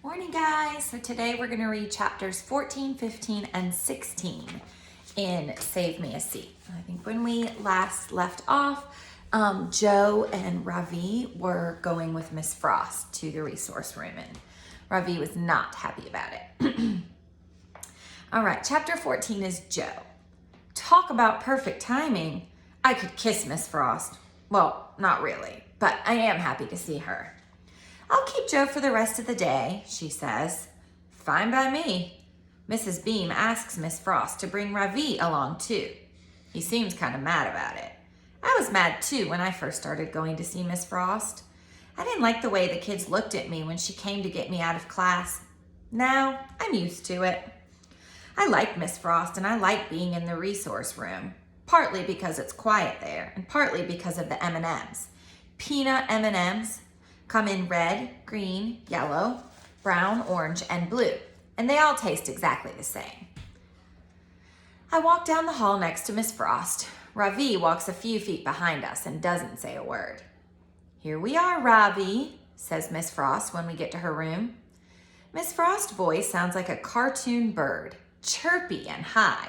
Morning, guys. So today we're going to read chapters 14, 15, and 16 in Save Me a Seat. I think when we last left off, Joe and Ravi were going with Miss Frost to the resource room, and Ravi was not happy about it. All right, chapter 14 is Joe. Talk about perfect timing. I could kiss Miss Frost. Well, not really, but I am happy to see her. I'll keep Joe for the rest of the day, she says. Fine by me. Mrs. Beam asks Miss Frost to bring Ravi along too. He seems kind of mad about it. I was mad too when I first started going to see Miss Frost. I didn't like the way the kids looked at me when she came to get me out of class. Now, I'm used to it. I like Miss Frost and I like being in the resource room, partly because it's quiet there and partly because of the M&Ms. Peanut M&Ms come in red, green, yellow, brown, orange, and blue, and they all taste exactly the same. I walk down the hall next to Miss Frost. Ravi walks a few feet behind us and doesn't say a word. Here we are, Ravi, says Miss Frost when we get to her room. Miss Frost's voice sounds like a cartoon bird, chirpy and high.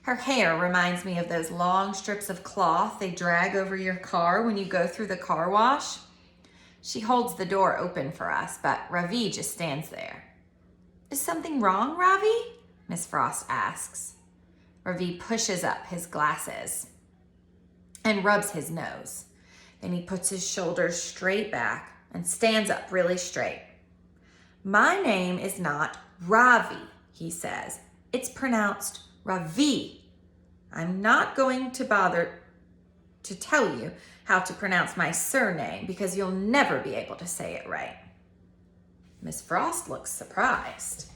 Her hair reminds me of those long strips of cloth they drag over your car when you go through the car wash. She holds the door open for us, but Ravi just stands there. Is something wrong, Ravi? Miss Frost asks. Ravi pushes up his glasses and rubs his nose. Then he puts his shoulders straight back and stands up really straight. My name is not Ravi, he says. It's pronounced Ravi. I'm not going to bother to tell you how to pronounce my surname because you'll never be able to say it right. Miss Frost looks surprised.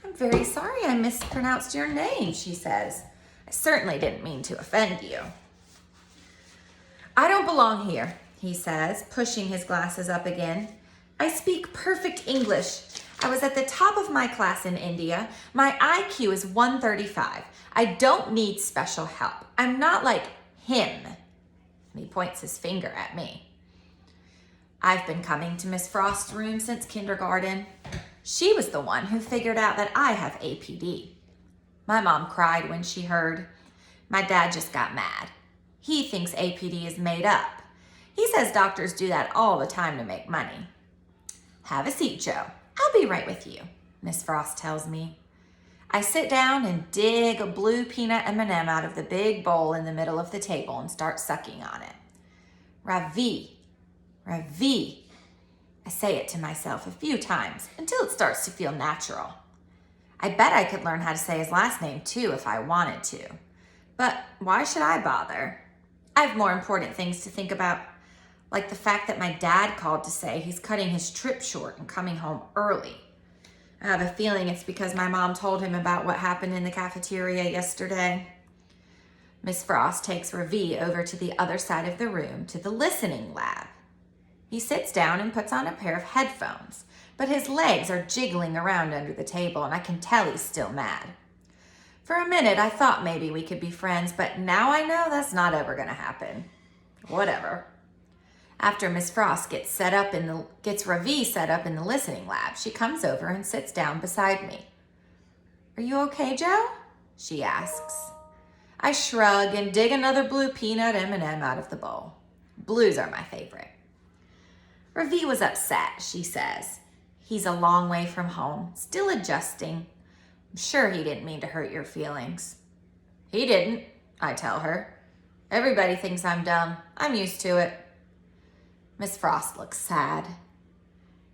I'm very sorry I mispronounced your name, she says. I certainly didn't mean to offend you. I don't belong here, he says, pushing his glasses up again. I speak perfect English. I was at the top of my class in India. My IQ is 135. I don't need special help. I'm not like him. And he points his finger at me. I've been coming to Miss Frost's room since kindergarten. She was the one who figured out that I have APD. My mom cried when she heard. My dad just got mad. He thinks APD is made up. He says doctors do that all the time to make money. Have a seat, Joe. I'll be right with you, Miss Frost tells me. I sit down and dig a blue peanut M&M out of the big bowl in the middle of the table and start sucking on it. Ravi, Ravi. I say it to myself a few times until it starts to feel natural. I bet I could learn how to say his last name too if I wanted to. But why should I bother? I have more important things to think about, like the fact that my dad called to say he's cutting his trip short and coming home early. I have a feeling it's because my mom told him about what happened in the cafeteria yesterday. Miss Frost takes Ravi over to the other side of the room to the listening lab. He sits down and puts on a pair of headphones, but his legs are jiggling around under the table and I can tell he's still mad. For a minute, I thought maybe we could be friends, but now I know that's not ever gonna happen. Whatever. After Miss Frost gets Ravi set up in the listening lab, she comes over and sits down beside me. Are you okay, Joe? She asks. I shrug and dig another blue peanut M&M out of the bowl. Blues are my favorite. Ravi was upset, she says. He's a long way from home, still adjusting. I'm sure he didn't mean to hurt your feelings. He didn't, I tell her. Everybody thinks I'm dumb. I'm used to it. Miss Frost looks sad.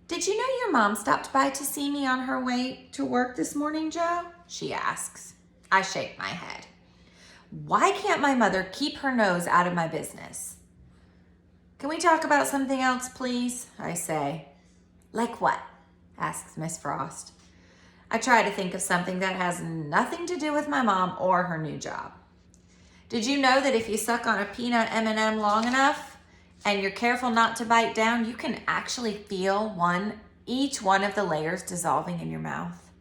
Did you know your mom stopped by to see me on her way to work this morning, Joe? She asks. I shake my head. Why can't my mother keep her nose out of my business? Can we talk about something else, please? I say. Like what? Asks Miss Frost. I try to think of something that has nothing to do with my mom or her new job. Did you know that if you suck on a peanut M&M long enough, and you're careful not to bite down, you can actually feel each one of the layers dissolving in your mouth?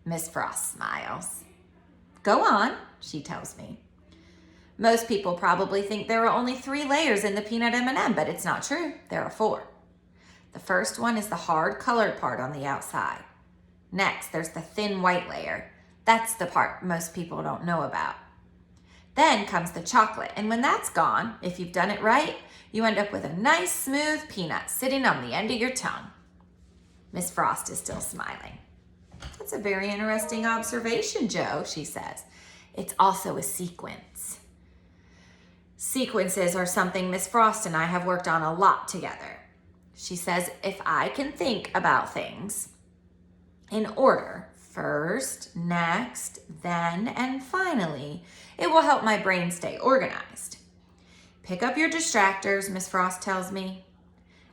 Miss Frost smiles. Go on, she tells me. Most people probably think there are only 3 layers in the peanut M&M, but it's not true. There are 4. The first one is the hard colored part on the outside. Next, there's the thin white layer. That's the part most people don't know about. Then comes the chocolate, and when that's gone, if you've done it right, you end up with a nice smooth peanut sitting on the end of your tongue. Miss Frost is still smiling. That's a very interesting observation, Joe, she says. It's also a sequence. Sequences are something Miss Frost and I have worked on a lot together. She says if I can think about things in order, first, next, then, and finally, it will help my brain stay organized. Pick up your distractors, Miss Frost tells me.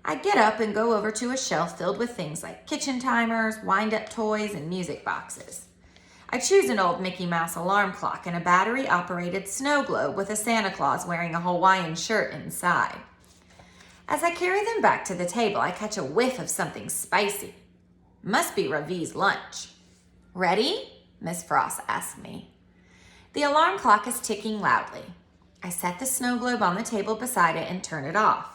I get up and go over to a shelf filled with things like kitchen timers, wind-up toys, and music boxes. I choose an old Mickey Mouse alarm clock and a battery-operated snow globe with a Santa Claus wearing a Hawaiian shirt inside. As I carry them back to the table, I catch a whiff of something spicy. Must be Ravi's lunch. Ready? Miss Frost asks me. The alarm clock is ticking loudly. I set the snow globe on the table beside it and turn it off.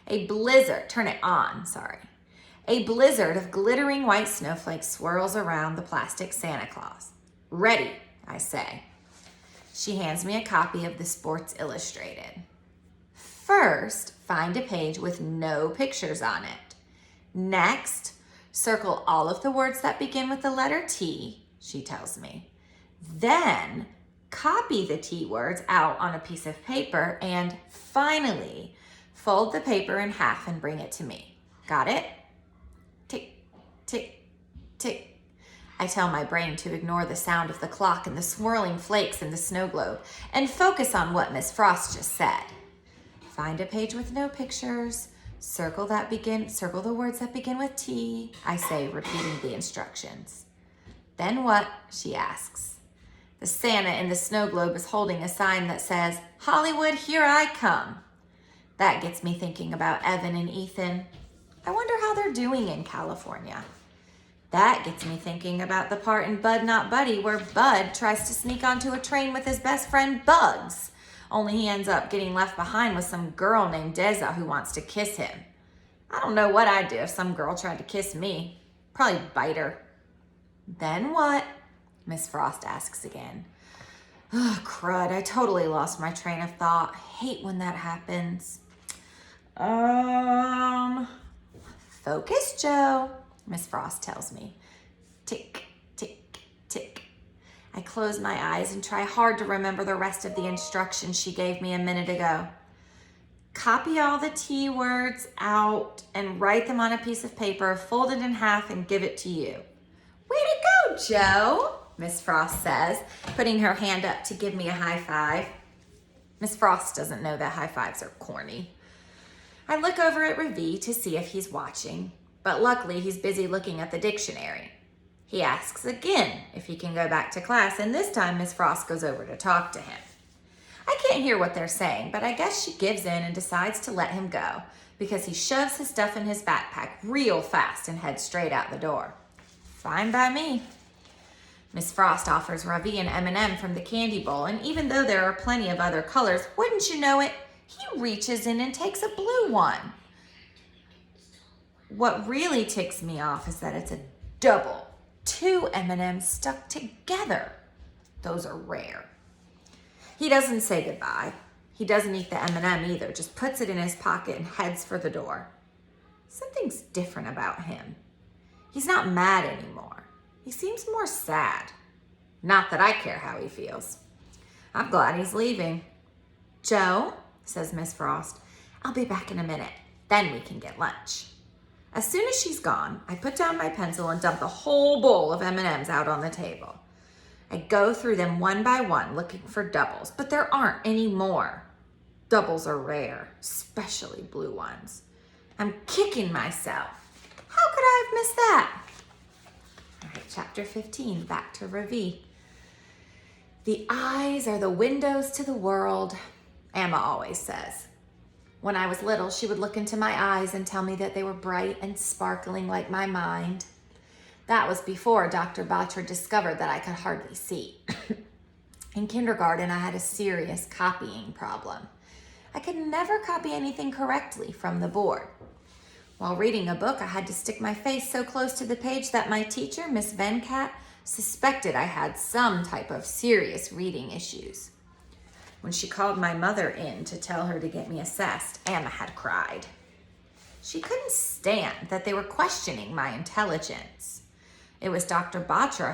Turn it on. A blizzard of glittering white snowflakes swirls around the plastic Santa Claus. Ready, I say. She hands me a copy of the Sports Illustrated. First, find a page with no pictures on it. Next, circle all of the words that begin with the letter T, she tells me. Then, copy the T words out on a piece of paper and finally, fold the paper in half and bring it to me. Got it? Tick, tick, tick. I tell my brain to ignore the sound of the clock and the swirling flakes in the snow globe and focus on what Miss Frost just said. Find a page with no pictures, circle the words that begin with T, I say, repeating the instructions. Then what? She asks. The Santa in the snow globe is holding a sign that says, Hollywood, here I come. That gets me thinking about Evan and Ethan. I wonder how they're doing in California. That gets me thinking about the part in Bud Not Buddy where Bud tries to sneak onto a train with his best friend Bugs, only he ends up getting left behind with some girl named Deza who wants to kiss him. I don't know what I'd do if some girl tried to kiss me. Probably bite her. Then what? Miss Frost asks again. Oh, crud, I totally lost my train of thought. Hate when that happens. Focus, Joe, Miss Frost tells me. Tick, tick, tick. I close my eyes and try hard to remember the rest of the instructions she gave me a minute ago. Copy all the T words out and write them on a piece of paper, fold it in half and give it to you. Way to go, Joe, Miss Frost says, putting her hand up to give me a high five. Miss Frost doesn't know that high fives are corny. I look over at Ravi to see if he's watching, but luckily he's busy looking at the dictionary. He asks again if he can go back to class, and this time Miss Frost goes over to talk to him. I can't hear what they're saying, but I guess she gives in and decides to let him go because he shoves his stuff in his backpack real fast and heads straight out the door. Fine by me. Miss Frost offers Ravi an M&M from the candy bowl, and even though there are plenty of other colors, wouldn't you know it, he reaches in and takes a blue one. What really ticks me off is that it's a double. 2 M&Ms stuck together. Those are rare. He doesn't say goodbye. He doesn't eat the M&M either, just puts it in his pocket and heads for the door. Something's different about him. He's not mad anymore. He seems more sad. Not that I care how he feels. I'm glad he's leaving. Joe, says Miss Frost, I'll be back in a minute. Then we can get lunch. As soon as she's gone, I put down my pencil and dump the whole bowl of M&Ms out on the table. I go through them one by one looking for doubles, but there aren't any more. Doubles are rare, especially blue ones. I'm kicking myself. How could I have missed that? All right, chapter 15, back to Ravi. The eyes are the windows to the world, Emma always says. When I was little, she would look into my eyes and tell me that they were bright and sparkling like my mind. That was before Dr. Batra discovered that I could hardly see. In kindergarten, I had a serious copying problem. I could never copy anything correctly from the board. While reading a book, I had to stick my face so close to the page that my teacher, Miss Venkat, suspected I had some type of serious reading issues. When she called my mother in to tell her to get me assessed, Anna had cried. She couldn't stand that they were questioning my intelligence. It was Dr. Batra